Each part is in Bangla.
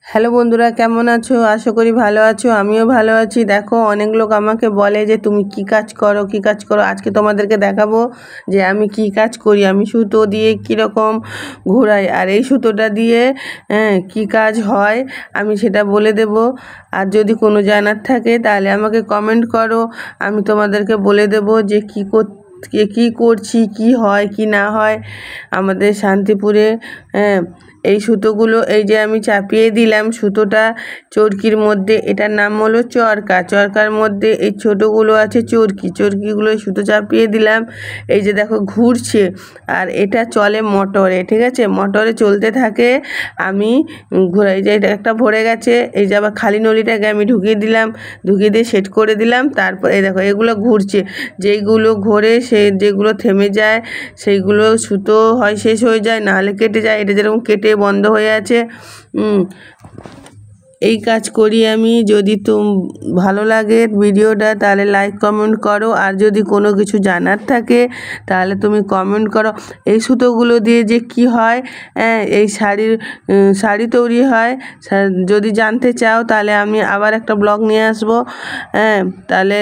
হ্যালো বন্ধুরা, কেমন আছো? আশা করি ভালো আছো। আমিও ভালো আছি। দেখো, অনেক লোক আমাকে বলে যে তুমি কি কাজ করো, কি কাজ করো। আজকে তোমাদেরকে দেখাবো যে আমি কি কাজ করি। আমি সুতো দিয়ে কীরকম ঘোরাই, আর এই সুতোটা দিয়ে কি কাজ হয় আমি সেটা বলে দেব। আর যদি কোনো জানার থাকে তাহলে আমাকে কমেন্ট করো, আমি তোমাদেরকে বলে দেব যে কী করছি, কি হয় কি না হয় আমাদের শান্তিপুরে। এই সুতোগুলো এই যে আমি চাপিয়ে দিলাম সুতোটা চরকির মধ্যে, এটার নাম হলো চরকা। চরকার মধ্যে এই ছোটোগুলো আছে চরকিগুলো সুতো চাপিয়ে দিলাম। এই যে দেখো ঘুরছে, আর এটা চলে মোটরে, ঠিক আছে? মোটরে চলতে থাকে। আমি ঘোরাই, যে এটা একটা ভরে গেছে, এই যে আবার খালি নলিটাকে আমি ঢুকিয়ে দিলাম, ঢুকিয়ে দিয়ে সেট করে দিলাম। তারপর এই দেখো এগুলো ঘুরছে, যেইগুলো ঘোরে যেগুলো থেমে যায় সেইগুলো সুতো হয় শেষ হয়ে যায়, নাহলে কেটে যায়। এটা যেরকম কেটে বন্ধ হয়ে আছে। এই কাজ করি আমি। যদি ভালো লাগে ভিডিওটা তাহলে লাইক কমেন্ট করো, আর যদি কোনো কিছু জানার থাকে তাহলে তুমি কমেন্ট করো। এই সুতোগুলো দিয়ে যে কি হয়, এই শাড়ি তৈরি হয়, যদি জানতে চাও তাহলে আমি আবার একটা ব্লগ নিয়ে আসবো। তাহলে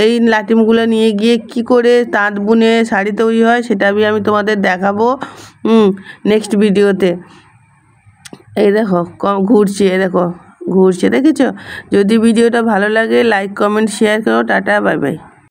এই লাটিমগুলো নিয়ে গিয়ে কি করে তাঁত বুনে শাড়ি তৈরি হয় সেটা আমি তোমাদের দেখাবো নেক্সট ভিডিওতে। এই দেখো ঘুরছে, দেখেছো? যদি ভিডিওটা ভালো লাগে লাইক কমেন্ট শেয়ার করো। Tata, bye bye.